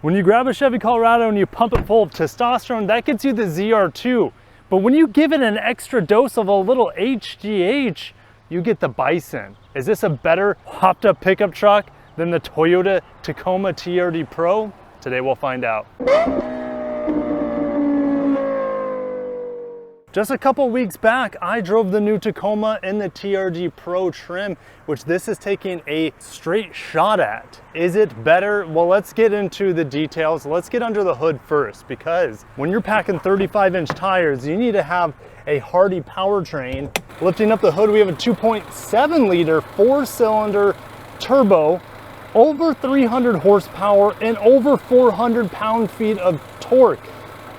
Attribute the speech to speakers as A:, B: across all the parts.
A: When you grab a Chevy Colorado and you pump it full of testosterone, that gets you the ZR2. But when you give it an extra dose of a little HGH, you get the Bison. Is this a better hopped up pickup truck than the Toyota Tacoma TRD Pro? Today we'll find out. Just a couple weeks back, I drove the new Tacoma in the TRD Pro trim, which this is taking a straight shot at. Is it better? Well, let's get into the details. Let's get under the hood first, because when you're packing 35-inch tires, you need to have a hardy powertrain. Lifting up the hood, we have a 2.7 liter 4-cylinder turbo, over 300 horsepower and over 400 pound-feet of torque.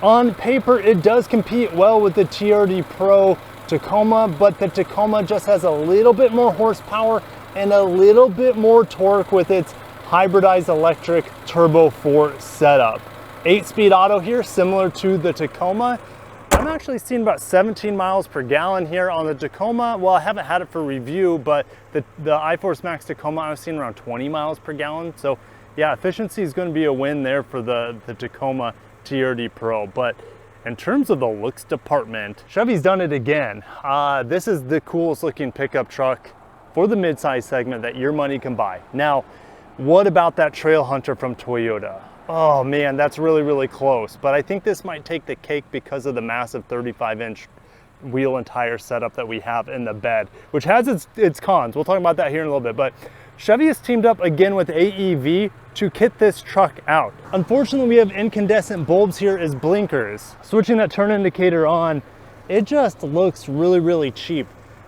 A: On paper, it does compete well with the TRD Pro Tacoma, but the Tacoma just has a little bit more horsepower and a little bit more torque with its hybridized electric Turbo 4 setup. 8-speed auto here, similar to the Tacoma. I'm actually seeing about 17 miles per gallon here on the Tacoma. Well, I haven't had it for review, but the iForce Max Tacoma, I was seeing around 20 miles per gallon. So yeah, efficiency is going to be a win there for the Tacoma TRD Pro. But in terms of the looks department, Chevy's done it again. This is the coolest looking pickup truck for the midsize segment that your money can buy. Now, what about that Trail Hunter from Toyota? Oh man, that's really, really close. But I think this might take the cake because of the massive 35-inch wheel and tire setup that we have in the bed, which has its cons. We'll talk about that here in a little bit. But Chevy has teamed up again with AEV to kit this truck out. Unfortunately, we have incandescent bulbs here as blinkers. Switching that turn indicator on, it just looks really, really cheap.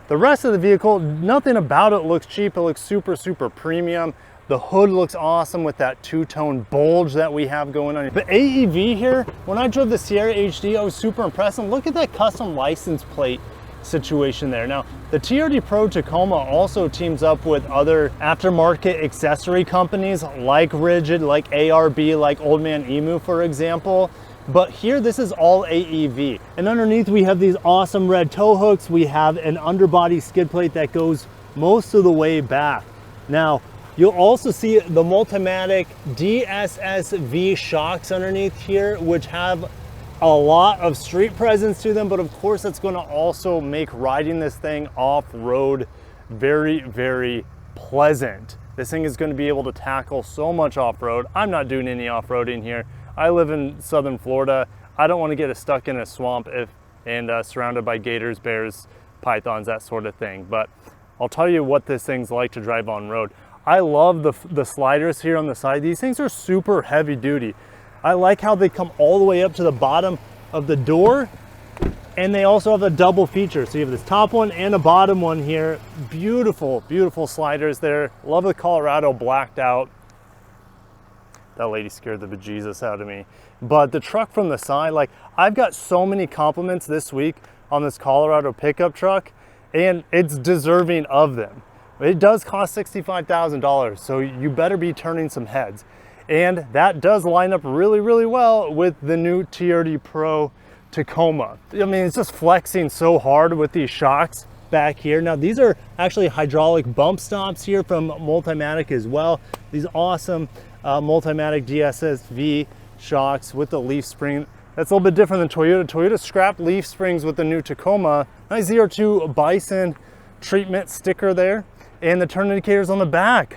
A: The rest of the vehicle, nothing about it looks cheap. It looks super, super premium. The hood looks awesome with that two-tone bulge that we have going on. But AEV here, when I drove the Sierra HD, I was super impressed. And look at that custom license plate situation there. Now, the TRD Pro Tacoma also teams up with other aftermarket accessory companies like Rigid, like ARB, like Old Man Emu, for example. But here, this is all AEV. And underneath, we have these awesome red tow hooks. We have an underbody skid plate that goes most of the way back. Now, you'll also see the Multimatic DSSV shocks underneath here, which have a lot of street presence to them, but of course it's going to also make riding this thing off-road very, very pleasant. This thing is going to be able to tackle so much off-road. I'm not doing any off-roading here. I live in southern Florida. I don't want to get stuck in a swamp and surrounded by gators, bears, pythons, that sort of thing. But I'll tell you what this thing's like to drive on road. I love the sliders here on the side. These things are super heavy duty. I like how they come all the way up to the bottom of the door, and they also have a double feature. So you have this top one and a bottom one here. Beautiful, beautiful sliders there. Love the Colorado blacked out. That lady scared the bejesus out of me. But the truck from the side, like, I've got so many compliments this week on this Colorado pickup truck, and it's deserving of them. It does cost $65,000, so you better be turning some heads. And that does line up really, really well with the new TRD Pro Tacoma. I mean, it's just flexing so hard with these shocks back here. Now, these are actually hydraulic bump stops here from Multimatic as well. These awesome Multimatic DSSV shocks with the leaf spring. That's a little bit different than Toyota. Toyota scrapped leaf springs with the new Tacoma. Nice ZR2 Bison treatment sticker there. And the turn indicators on the back.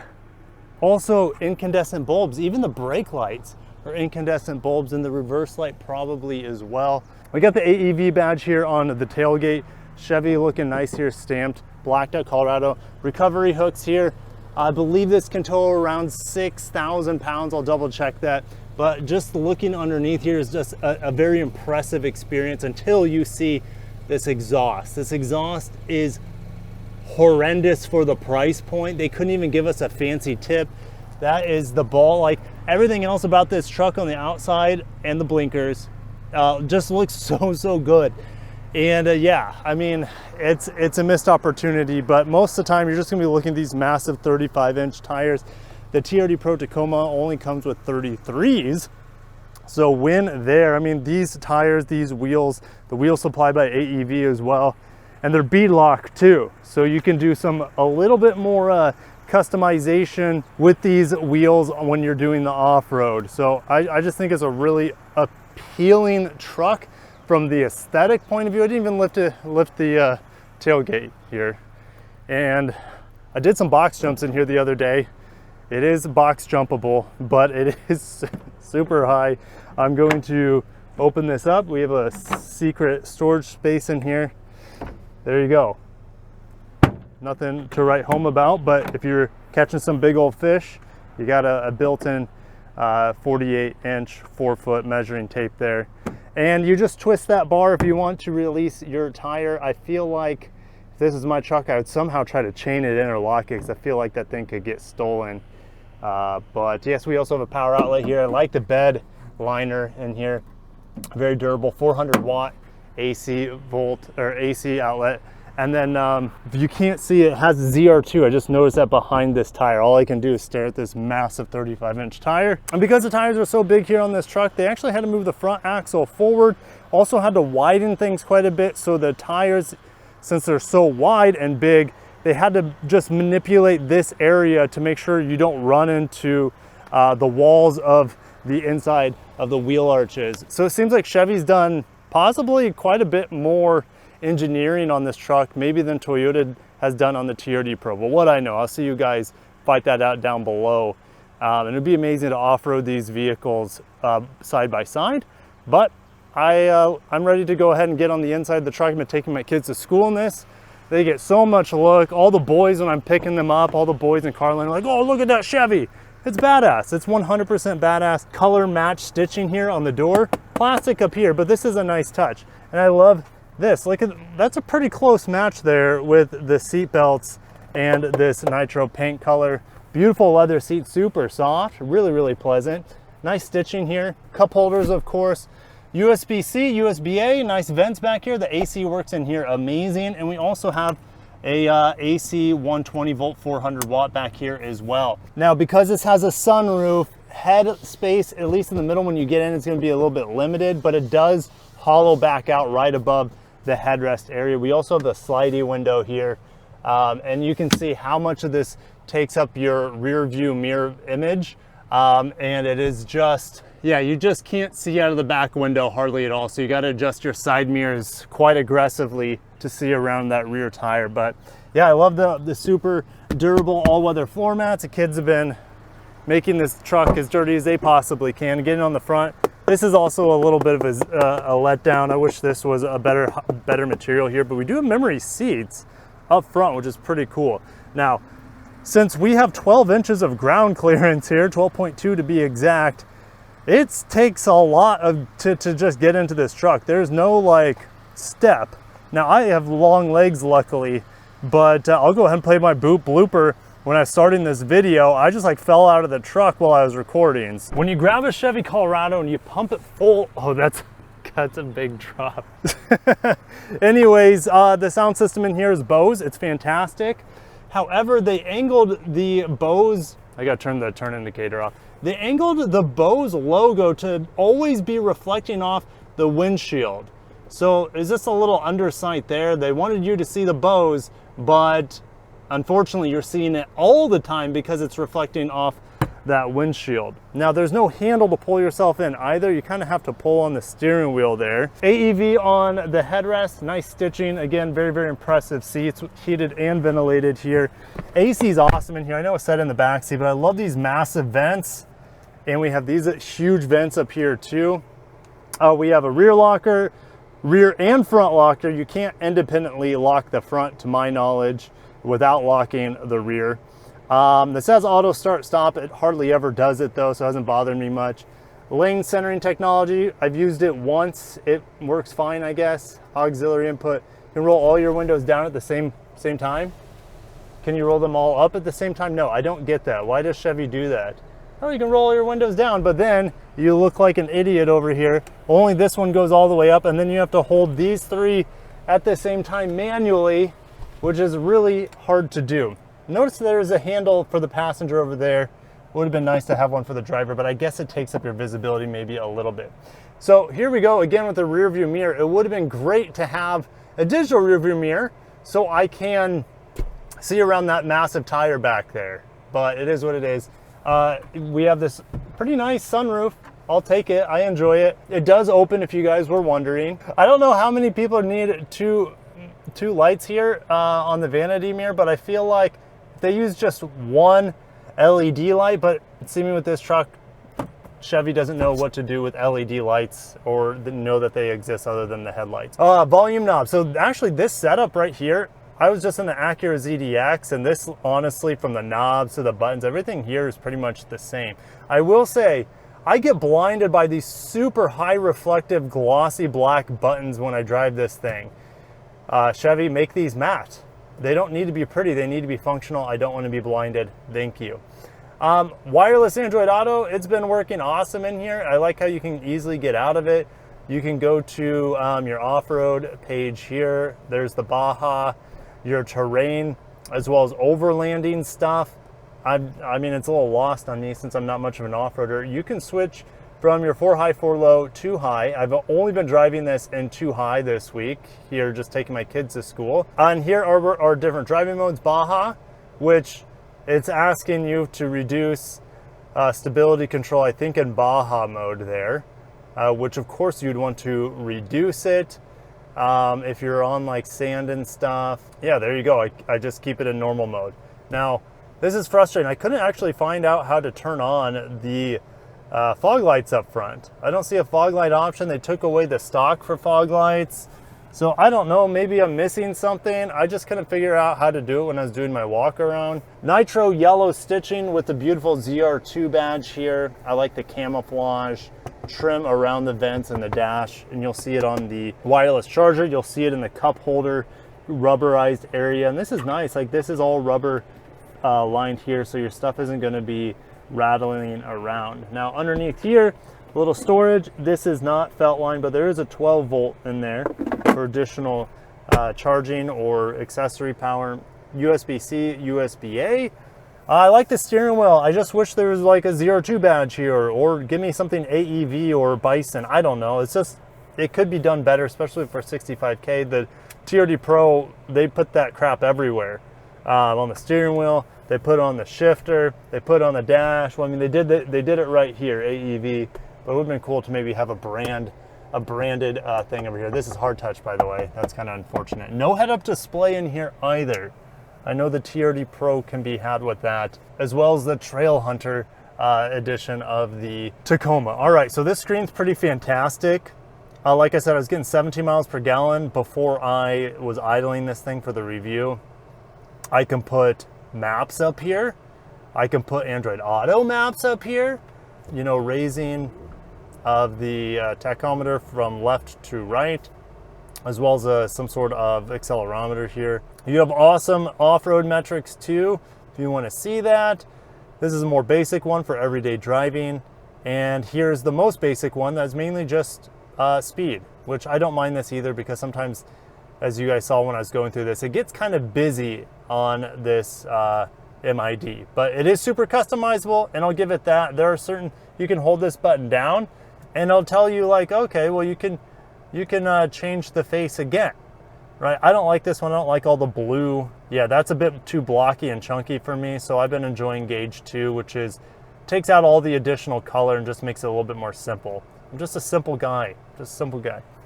A: Also incandescent bulbs. Even the brake lights are incandescent bulbs, and the reverse light probably as well. We got the AEV badge here on the tailgate. Chevy looking nice here, stamped, blacked out Colorado. Recovery hooks here. I believe this can tow around 6,000 pounds. I'll double check that. But just looking underneath here is just a very impressive experience until you see this exhaust. This exhaust is horrendous for the price point. They couldn't even give us a fancy tip. That is the ball. Like, everything else about this truck on the outside and the blinkers just looks so good. And yeah, I mean, it's a missed opportunity, but most of the time you're just gonna be looking at these massive 35-inch tires. The TRD Pro Tacoma only comes with 33s, so win there. I mean, these tires, these wheels, the wheel supplied by AEV as well, and they're bead lock too, so you can do a little bit more customization with these wheels when you're doing the off-road. So I just think it's a really appealing truck from the aesthetic point of view. I didn't even lift the tailgate here. And I did some box jumps in here the other day. It is box jumpable, but it is super high. I'm going to open this up. We have a secret storage space in here. There you go. Nothing to write home about, but if you're catching some big old fish, you got a built-in 48-inch 4-foot measuring tape there. And you just twist that bar if you want to release your tire. I feel like if this is my truck, I would somehow try to chain it in or lock it, because I feel like that thing could get stolen. But yes, we also have a power outlet here. I like the bed liner in here. Very durable, 400 watt AC outlet. And then if you can't see, it has ZR2. I just noticed that behind this tire. All I can do is stare at this massive 35-inch tire. And because the tires are so big here on this truck, they actually had to move the front axle forward. Also had to widen things quite a bit. So the tires, since they're so wide and big, they had to just manipulate this area to make sure you don't run into the walls of the inside of the wheel arches. So it seems like Chevy's done possibly quite a bit more engineering on this truck maybe than Toyota has done on the TRD Pro. But what I know, I'll see you guys fight that out down below. And it'd be amazing to off-road these vehicles side by side. But I'm ready to go ahead and get on the inside of the truck. I've been taking my kids to school in this. They get so much look. All the boys, when I'm picking them up, all the boys in Carlin are like, oh, look at that Chevy. It's badass. It's 100% badass. Color match stitching here on the door. Plastic up here, but this is a nice touch. And I love this. Look at, that's a pretty close match there with the seat belts and this nitro paint color. Beautiful leather seat, super soft, really, really pleasant. Nice stitching here. Cup holders, of course. USB-C, USB-A, nice vents back here. The AC works in here amazing. And we also have a AC 120 volt 400 watt back here as well. Now, because this has a sunroof, head space, at least in the middle when you get in, it's going to be a little bit limited, but it does hollow back out right above the headrest area. We also have the slidey window here, and you can see how much of this takes up your rear view mirror image. And it is just, yeah, you just can't see out of the back window hardly at all. So you got to adjust your side mirrors quite aggressively to see around that rear tire. But yeah, I love the super durable all-weather floor mats. The kids have been making this truck as dirty as they possibly can. Getting on the front, this is also a little bit of a letdown. I wish this was a better material here, but we do have memory seats up front, which is pretty cool. Now, since we have 12 inches of ground clearance here, 12.2 to be exact, it takes a lot to just get into this truck. There's no like step. Now I have long legs luckily, but I'll go ahead and play my blooper. When I was starting this video, I just like fell out of the truck while I was recording. When you grab a Chevy Colorado and you pump it full, oh, that's a big drop. Anyways, the sound system in here is Bose. It's fantastic. However, they angled the Bose, I gotta turn the turn indicator off. They angled the Bose logo to always be reflecting off the windshield. So is this a little undersight there? They wanted you to see the Bose, but unfortunately you're seeing it all the time because it's reflecting off that windshield. Now there's no handle to pull yourself in either. You kind of have to pull on the steering wheel there. AEV on the headrest, nice stitching. Again, very, very impressive seats, heated and ventilated here. AC is awesome in here. I know it's set in the back seat, but I love these massive vents. And we have these huge vents up here too. We have a rear locker, rear and front locker. You can't independently lock the front to my knowledge without locking the rear. This says auto start stop. It hardly ever does it though, so it hasn't bothered me much. Lane centering technology, I've used it once. It works fine, I guess. Auxiliary input. You can roll all your windows down at the same time. Can you roll them all up at the same time? No, I don't get that. Why does Chevy do that? Oh, you can roll your windows down, but then you look like an idiot over here. Only this one goes all the way up, and then you have to hold these three at the same time manually, which is really hard to do. Notice there's a handle for the passenger over there. Would have been nice to have one for the driver, but I guess it takes up your visibility maybe a little bit. So here we go again with the rear view mirror. It would have been great to have a digital rear view mirror so I can see around that massive tire back there, but it is what it is. We have this pretty nice sunroof. I'll take it. I enjoy it. It does open, if you guys were wondering. I don't know how many people need two lights here on the vanity mirror, but I feel like they use just one LED light, but seeming with this truck, Chevy doesn't know what to do with LED lights or know that they exist other than the headlights. Volume knob. So actually this setup right here, I was just in the Acura ZDX, and this, honestly, from the knobs to the buttons, everything here is pretty much the same. I will say, I get blinded by these super high reflective glossy black buttons when I drive this thing. Chevy, make these matte. They don't need to be pretty, they need to be functional. I don't want to be blinded. Thank you. Wireless Android Auto, it's been working awesome in here. I like how you can easily get out of it. You can go to your off-road page here. There's the Baja, your terrain, as well as overlanding stuff. I mean, it's a little lost on me since I'm not much of an off-roader. You can switch from your 4 high, 4 low, 2 high. I've only been driving this in 2 high this week, here just taking my kids to school. And here are our different driving modes. Baja, which it's asking you to reduce stability control, I think in Baja mode there, which of course you'd want to reduce it. If you're on like sand and stuff, yeah, there you go. I just keep it in normal mode. Now, this is frustrating. I couldn't actually find out how to turn on the fog lights up front. I don't see a fog light option. They took away the stock for fog lights. So I don't know, maybe I'm missing something. I just couldn't figure out how to do it when I was doing my walk around. Nitro yellow stitching with the beautiful ZR2 badge here. I like the camouflage trim around the vents and the dash, and you'll see it on the wireless charger. You'll see it in the cup holder rubberized area, and this is nice. Like, this is all rubber lined here, so your stuff isn't going to be rattling around. Now underneath here, a little storage. This is not felt line, but there is a 12 volt in there for additional charging or accessory power. USB-C, USB-A. I like the steering wheel. I just wish there was like a ZR2 badge here, or give me something AEV or Bison. I don't know. It's just, it could be done better, especially for 65K. The TRD Pro, they put that crap everywhere. On the steering wheel, they put on the shifter, they put on the dash. Well, I mean, they did it right here, AEV, but it would have been cool to maybe have a branded thing over here. This is hard touch, by the way. That's kind of unfortunate. No head-up display in here either. I know the TRD Pro can be had with that, as well as the Trail Hunter edition of the Tacoma. All right, so this screen's pretty fantastic. Like I said, I was getting 17 miles per gallon before I was idling this thing for the review. I can put maps up here. I can put Android Auto maps up here. You know, raising of the tachometer from left to right, as well as some sort of accelerometer here. You have awesome off-road metrics too, if you want to see that. This is a more basic one for everyday driving. And here's the most basic one that's mainly just speed, which I don't mind this either, because sometimes, as you guys saw when I was going through this, it gets kind of busy on this MID, but it is super customizable, and I'll give it that. There are certain, you can hold this button down and it'll tell you like, okay, well, you can change the face again, right? I don't like this one. I don't like all the blue. Yeah, that's a bit too blocky and chunky for me. So I've been enjoying Gauge 2, which takes out all the additional color and just makes it a little bit more simple. I'm just a simple guy,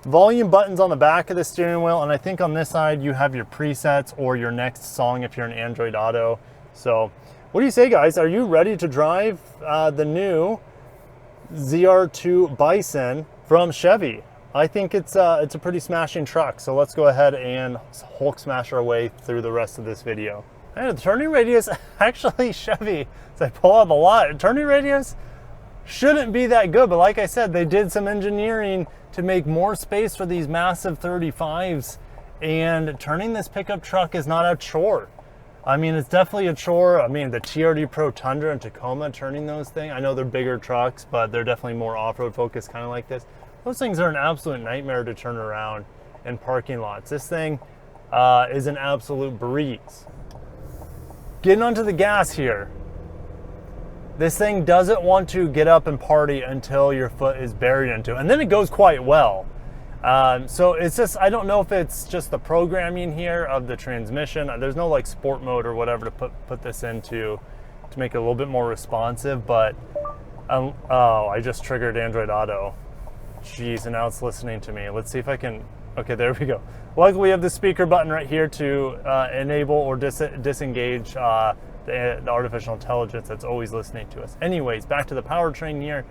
A: Volume buttons on the back of the steering wheel, and I think on this side you have your presets or your next song if you're an Android Auto. So what do you say, guys? Are you ready to drive the new ZR2 Bison from Chevy? I think it's a pretty smashing truck, so let's go ahead and Hulk smash our way through the rest of this video. And the turning radius, actually Chevy, as I pull out the lot, turning radius shouldn't be that good, but like I said, they did some engineering to make more space for these massive 35s, and turning this pickup truck is not a chore. I mean, it's definitely a chore. I mean, the TRD Pro Tundra and Tacoma, turning those things, I know they're bigger trucks, but they're definitely more off-road focused, kind of like this. Those things are an absolute nightmare to turn around in parking lots. This thing is an absolute breeze. Getting onto the gas here. This thing doesn't want to get up and party until your foot is buried into it. And then it goes quite well. So it's just, I don't know if it's just the programming here of the transmission. There's no like sport mode or whatever to put this into to make it a little bit more responsive, but oh, I just triggered Android Auto. Jeez, and now it's listening to me. Let's see if I can, okay, there we go. Luckily we have the speaker button right here to enable or disengage the artificial intelligence that's always listening to us. Anyways, back to the powertrain here.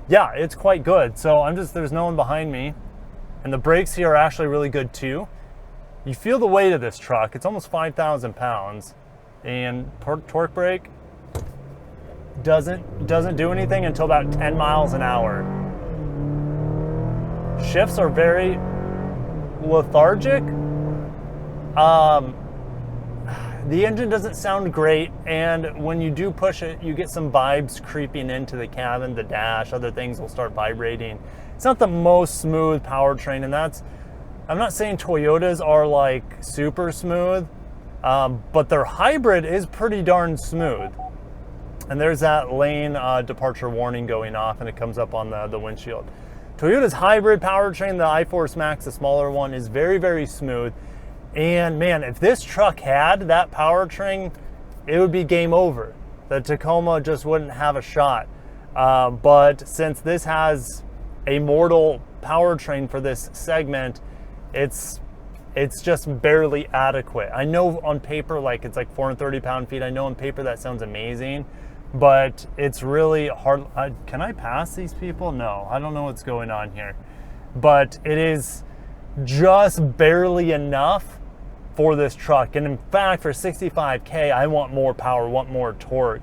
A: Yeah, it's quite good. So there's no one behind me. And the brakes here are actually really good too. You feel the weight of this truck. It's almost 5,000 pounds. And torque brake doesn't do anything until about 10 miles an hour. Shifts are very lethargic. The engine doesn't sound great, and when you do push it, you get some vibes creeping into the cabin, the dash, other things will start vibrating. It's not the most smooth powertrain, and I'm not saying Toyotas are like super smooth, but their hybrid is pretty darn smooth. And there's that lane departure warning going off, and it comes up on the windshield. Toyota's hybrid powertrain, the iForce Max, the smaller one, is very, very smooth. And man, if this truck had that powertrain, it would be game over. The Tacoma just wouldn't have a shot. But since this has a mortal powertrain for this segment, it's just barely adequate. I know on paper, like it's like 430 pound-feet. I know on paper that sounds amazing, but it's really hard. Can I pass these people? No, I don't know what's going on here. But it is just barely enough for this truck. And in fact, for 65K, I want more power, want more torque.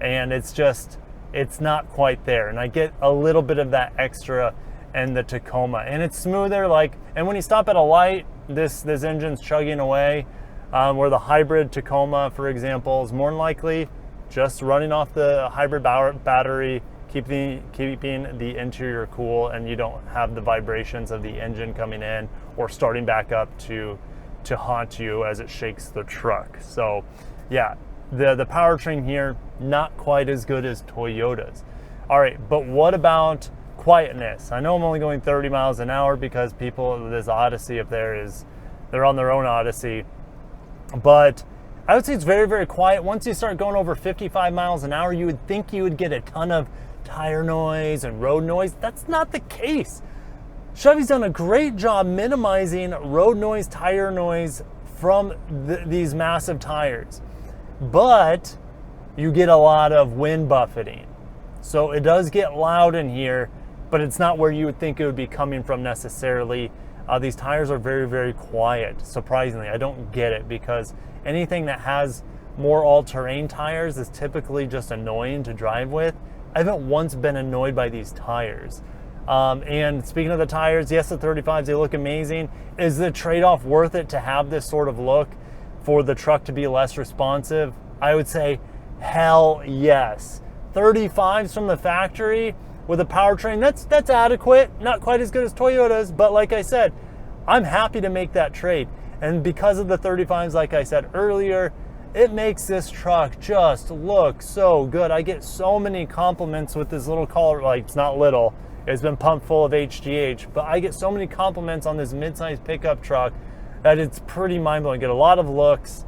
A: And it's not quite there. And I get a little bit of that extra in the Tacoma. And it's smoother, and when you stop at a light, this engine's chugging away. Where the hybrid Tacoma, for example, is more than likely just running off the hybrid battery, keeping the interior cool, and you don't have the vibrations of the engine coming in or starting back up to haunt you as it shakes the truck. So yeah, the powertrain here, not quite as good as Toyota's. All right, but what about quietness? I know I'm only going 30 miles an hour because people, this Odyssey up there they're on their own Odyssey. But I would say it's very, very quiet. Once you start going over 55 miles an hour, you would think you would get a ton of tire noise and road noise. That's not the case. Chevy's done a great job minimizing road noise, tire noise from these massive tires. But you get a lot of wind buffeting. So it does get loud in here, but it's not where you would think it would be coming from necessarily. These tires are very, very quiet, surprisingly. I don't get it, because anything that has more all-terrain tires is typically just annoying to drive with. I haven't once been annoyed by these tires. And speaking of the tires, yes, the 35s, they look amazing. Is the trade-off worth it to have this sort of look for the truck to be less responsive? I would say hell yes. 35s from the factory with a powertrain, that's adequate. Not quite as good as Toyota's, but like I said, I'm happy to make that trade. And because of the 35s, like I said earlier, it makes this truck just look so good. I get so many compliments with this little color, like it's not little, it's been pumped full of HGH, but I get so many compliments on this mid-sized pickup truck that it's pretty mind-blowing. Get a lot of looks.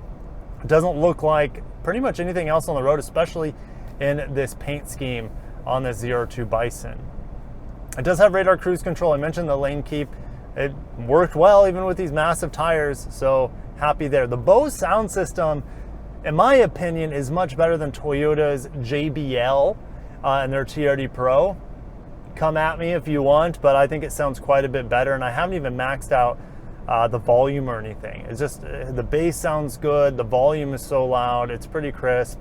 A: It doesn't look like pretty much anything else on the road, especially in this paint scheme on this ZR2 Bison. It does have radar cruise control. I mentioned the lane keep. It worked well even with these massive tires, so happy there. The Bose sound system, in my opinion, is much better than Toyota's JBL and their TRD Pro. Come at me if you want, but I think it sounds quite a bit better, and I haven't even maxed out the volume or anything. It's just the bass sounds good, the volume is so loud, it's pretty crisp,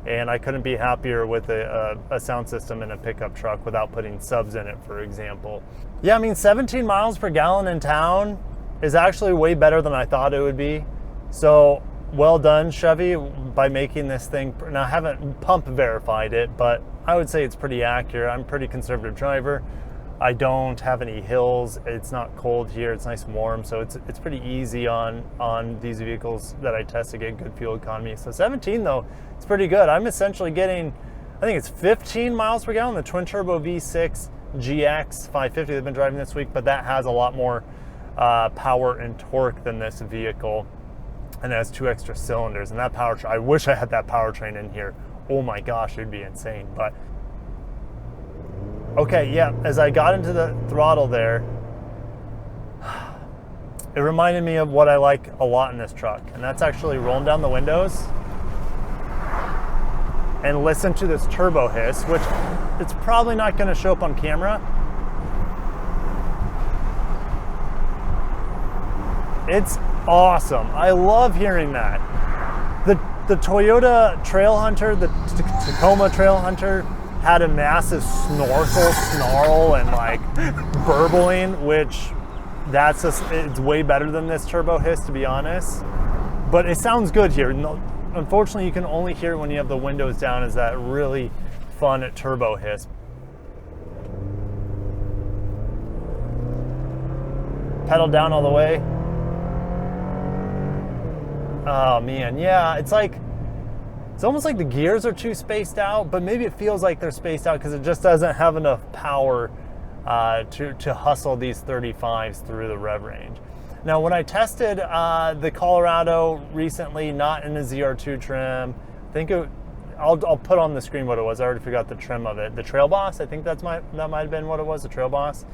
A: and I couldn't be happier with a sound system in a pickup truck without putting subs in it, for example. Yeah, I mean, 17 miles per gallon in town is actually way better than I thought it would be. So well done, Chevy, by making this thing. Now, I haven't pump verified it, but I would say it's pretty accurate. I'm a pretty conservative driver. I don't have any hills. It's not cold here. It's nice and warm, so it's pretty easy on these vehicles that I test to get good fuel economy. So 17 though, it's pretty good. I'm essentially getting, I think it's 15 miles per gallon, the twin turbo V6 GX 550 they've been driving this week, but that has a lot more power and torque than this vehicle, and it has 2 extra cylinders. And that powertrain, I wish I had that powertrain in here. Oh my gosh, it'd be insane. But okay, yeah, as I got into the throttle there, it reminded me of what I like a lot in this truck, and that's actually rolling down the windows and listen to this turbo hiss, which it's probably not going to show up on camera. It's awesome. I love hearing that. The Toyota Trailhunter, the Tacoma Trailhunter, had a massive snorkel, snarl, and like burbling, which it's way better than this turbo hiss, to be honest. But it sounds good here. Unfortunately, you can only hear it when you have the windows down, is that really fun turbo hiss. Pedal down all the way. Oh man, yeah, it's almost like the gears are too spaced out, but maybe it feels like they're spaced out because it just doesn't have enough power to hustle these 35s through the rev range. Now, when I tested the Colorado recently, not in a ZR2 trim, I think I'll put on the screen what it was. I already forgot the trim of it. The Trail Boss, I think that might have been what it was, the Trail Boss.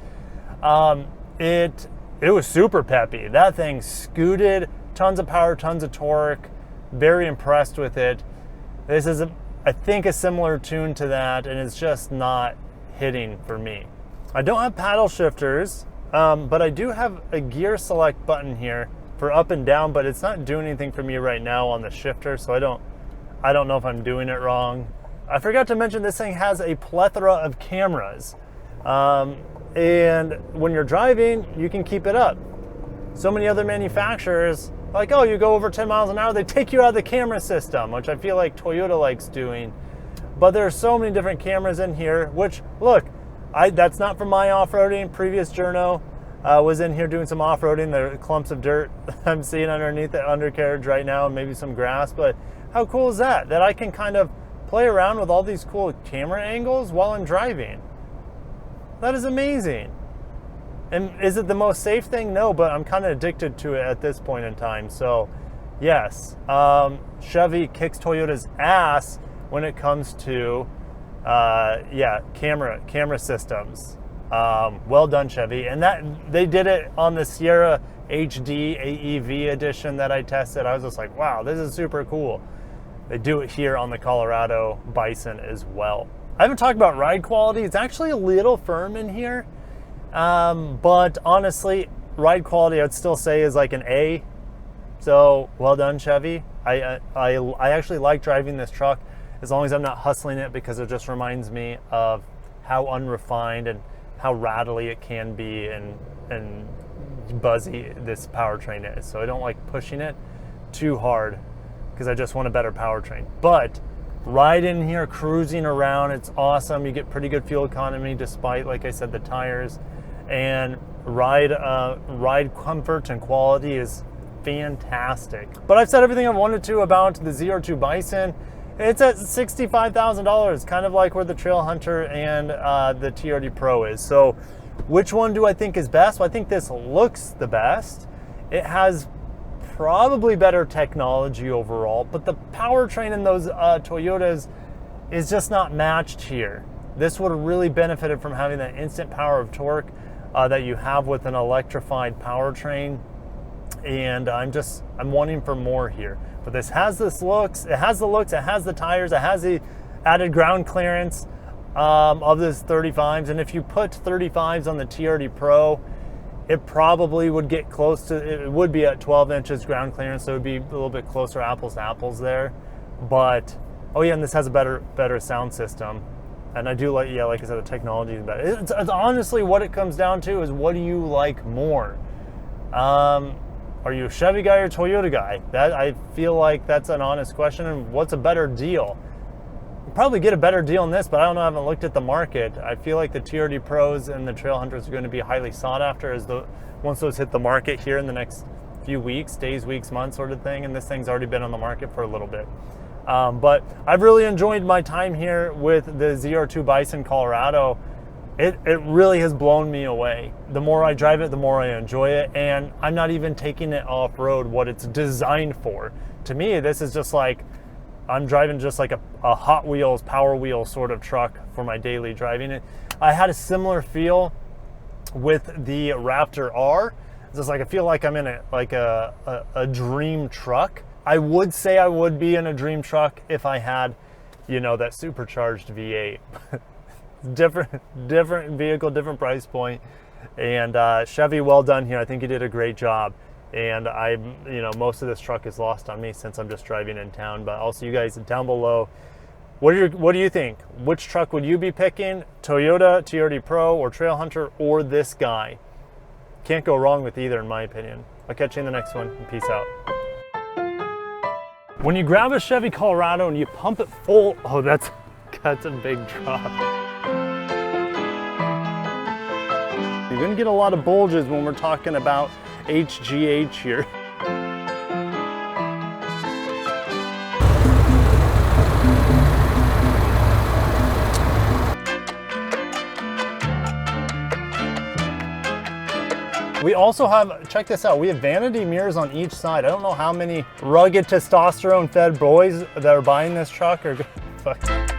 A: It was super peppy. That thing scooted, tons of power, tons of torque. Very impressed with it. This is, I think, a similar tune to that, and it's just not hitting for me. I don't have paddle shifters, but I do have a gear select button here for up and down, but it's not doing anything for me right now on the shifter, so I don't know if I'm doing it wrong. I forgot to mention this thing has a plethora of cameras, and when you're driving, you can keep it up. So many other manufacturers, like, oh, you go over 10 miles an hour, they take you out of the camera system, which I feel like Toyota likes doing. But there's so many different cameras in here, which, look, that's not from my off-roading. Previous journo was in here doing some off-roading. There are clumps of dirt I'm seeing underneath the undercarriage right now, and maybe some grass. But how cool is that? That I can kind of play around with all these cool camera angles while I'm driving. That is amazing. And is it the most safe thing? No, but I'm kind of addicted to it at this point in time. So yes, Chevy kicks Toyota's ass when it comes to camera systems. Well done, Chevy. And that they did it on the Sierra HD AEV edition that I tested. I was just like, wow, this is super cool. They do it here on the Colorado Bison as well. I haven't talked about ride quality. It's actually a little firm in here. But honestly, ride quality I'd still say is like an A. So well done, Chevy. I actually like driving this truck as long as I'm not hustling it, because it just reminds me of how unrefined and how rattly it can be and buzzy this powertrain is. So I don't like pushing it too hard because I just want a better powertrain. But ride in here, cruising around, it's awesome. You get pretty good fuel economy despite, like I said, the tires. And ride comfort and quality is fantastic. But I've said everything I wanted to about the ZR2 Bison. It's at $65,000, kind of like where the Trailhunter and the TRD Pro is. So which one do I think is best? Well, I think this looks the best. It has probably better technology overall, but the powertrain in those Toyotas is just not matched here. This would have really benefited from having that instant power of torque that you have with an electrified powertrain, and I'm wanting for more here. But this has it has the tires, it has the added ground clearance of this 35s, and if you put 35s on the TRD Pro, it probably would get close to, it would be at 12 inches ground clearance, so it would be a little bit closer apples to apples there. But, oh yeah, and this has a better sound system. And I do like, yeah, like I said, the technology is better. It's honestly what it comes down to is, what do you like more? Are you a Chevy guy or a Toyota guy? That, I feel like that's an honest question. And what's a better deal? You'll probably get a better deal in this, but I don't know, I haven't looked at the market. I feel like the TRD Pros and the Trailhunters are going to be highly sought after once those hit the market here in the next few weeks, days, weeks, months sort of thing. And this thing's already been on the market for a little bit. But I've really enjoyed my time here with the ZR2 Bison Colorado. it really has blown me away. The more I drive it, the more I enjoy it, and I'm not even taking it off-road what it's designed for. To me, this is just like, I'm driving just like a Hot Wheels, Power Wheel sort of truck for my daily driving. I had a similar feel with the Raptor R. It's just like, I feel like I'm in a dream truck. I would say I would be in a dream truck if I had, you know, that supercharged V8. different vehicle, different price point, and Chevy, well done here. I think you did a great job, and you know, most of this truck is lost on me since I'm just driving in town. But also, you guys down below, what do you think? Which truck would you be picking? Toyota TRD Pro or Trail Hunter or this guy? Can't go wrong with either, in my opinion. I'll catch you in the next one, and peace out. When you grab a Chevy Colorado and you pump it full, oh, that's a big drop. You're gonna get a lot of bulges when we're talking about HGH here. We also have, check this out, we have vanity mirrors on each side. I don't know how many rugged testosterone fed boys that are buying this truck are, fuck.